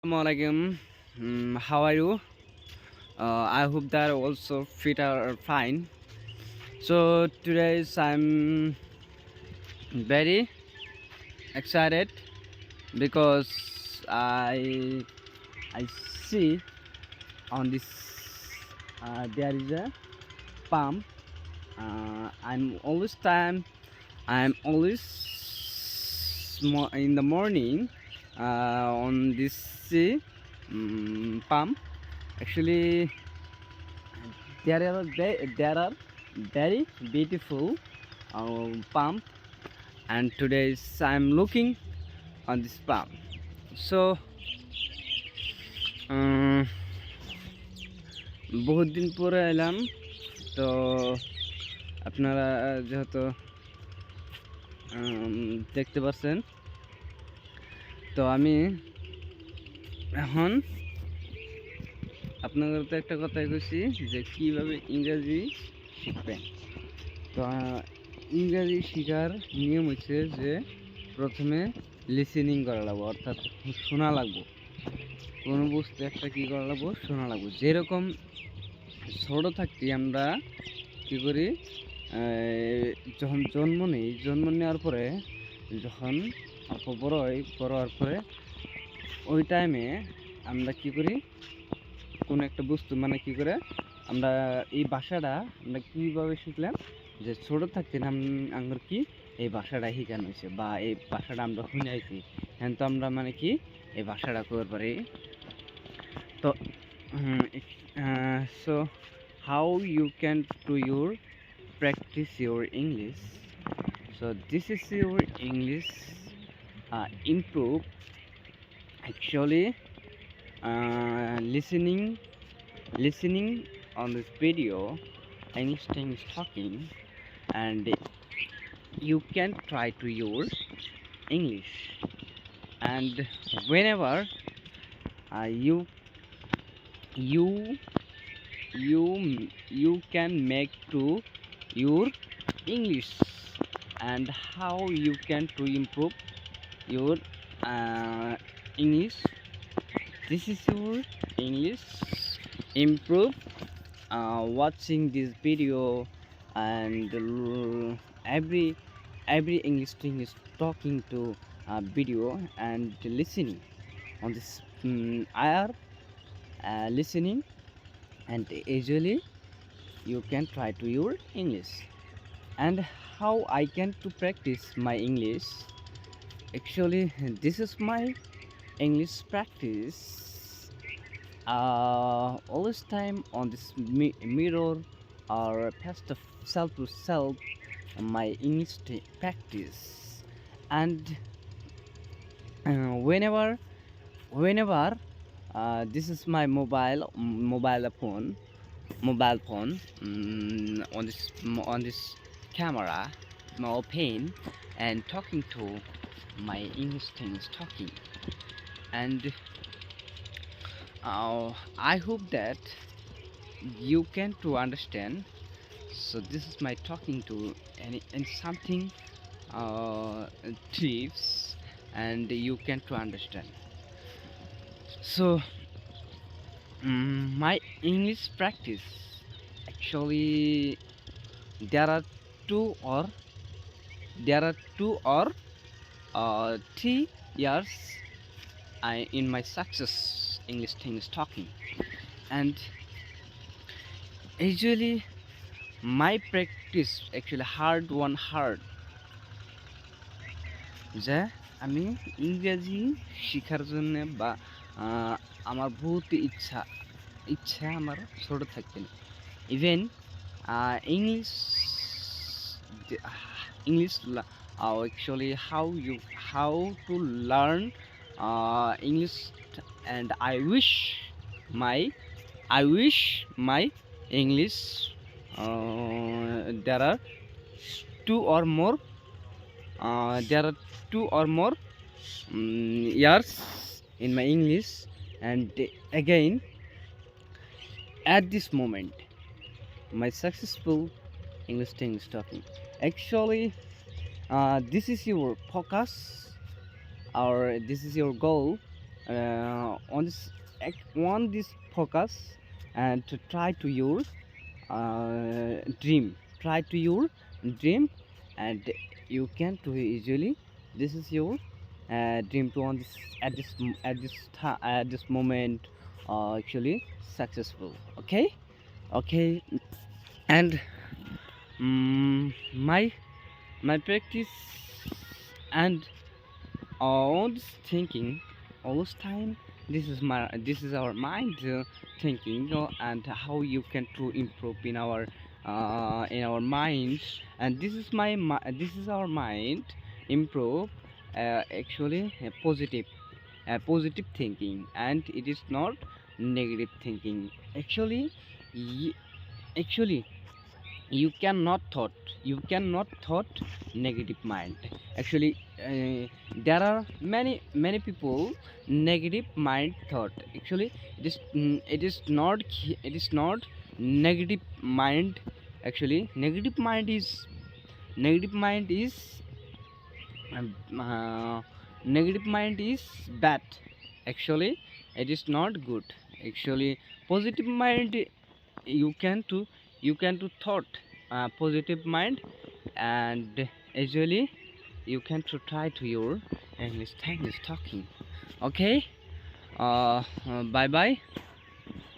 Assalamualaikum. How are you? I hope that also fit are fine. So today I'm very excited because I see on this there is a pump. I'm always in the morning on this pump. Actually, there are very beautiful pump, and today I'm looking on this pump. So বহুত দিন পরে এলাম, তো আপনারা যেহেতু দেখতে পাচ্ছেন, তো আমি এখন আপনাদের তো একটা কথাই কইছি যে কিভাবে ইংরেজি শিখবেন। তো ইংরেজি শেখার নিয়ম হচ্ছে যে প্রথমে লিসেনিং করা লাগবো, অর্থাৎ শোনা লাগবো। কোনো বস্তু একটা কী করা লাগবো, শোনা লাগবো। যেরকম ছোটো থাকতে আমরা কী করি, যখন জন্ম নেওয়ার পরে যখন অল্প বড় হওয়ার পরে ওই টাইমে আমরা কী করি, কোনো একটা বস্তু মানে কী করে আমরা এই ভাষাটা আমরা কীভাবে শিখলাম, যে ছোটো থাকতে আমরা কি এই ভাষাটা শিখানো হয়েছে বা এই ভাষাটা আমরা শুনে আইছি, হ্যাঁ। তো আমরা মানে কি এই ভাষাটা করতে পারি। তো so how you can do your practice your English. So this is your English improve. Actually, listening on this video, English thing is talking, and you can try to use English. And whenever you you you can make to your English, and how you can to improve your English. This is your English improve watching this video, and every English thing is talking to video and listening on this IR listening, and usually you can try to your English. And how I can to practice my English. Actually, this is my English practice. Always time on this mirror or past of self to self my English practice. And whenever this is my mobile phone on this camera, my open and talking to my English things talking. And I hope that you can to understand. So this is my talking to and something tips, and you can to understand. So my English practice, actually there are two or there are 3 years in my success English things talking. And usually my practice actually hard যে আমি ইংরেজি শেখার জন্য বা আমার বহুত ইচ্ছা আমার ছোট থাকতে। Even English English actually how to learn English. And I wish my English there are two or more years in my English. And again, at this moment my successful English thing is talking. Actually, this is your focus or this is your goal on this focus and to try to your dream. Try to your dream, and you can do easily. This is your dream to on this at this moment actually successful. Okay, okay. And my practice and all this thinking all this time, this is our mind thinking, and how you can to improve in our minds. And this is our mind improve actually positive thinking, and it is not negative thinking. Actually, y- actually you cannot thought negative mind. Actually, there are many people negative mind thought. Actually, it is not negative mind. Actually, negative mind is um, uh, negative mind is bad. Actually, it is not good. Actually, positive mind, you can to thought positive mind. And usually you can to try to your English talking. Okay, bye bye.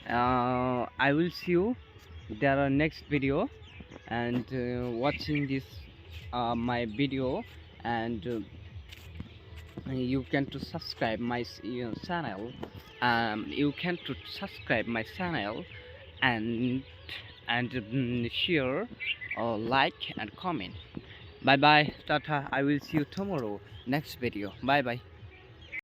I will see you there are next video, and watching this my video. And you can to subscribe my channel. You can to subscribe my channel, and share or like and comment. Bye bye, tata. I will see you tomorrow next video. Bye bye.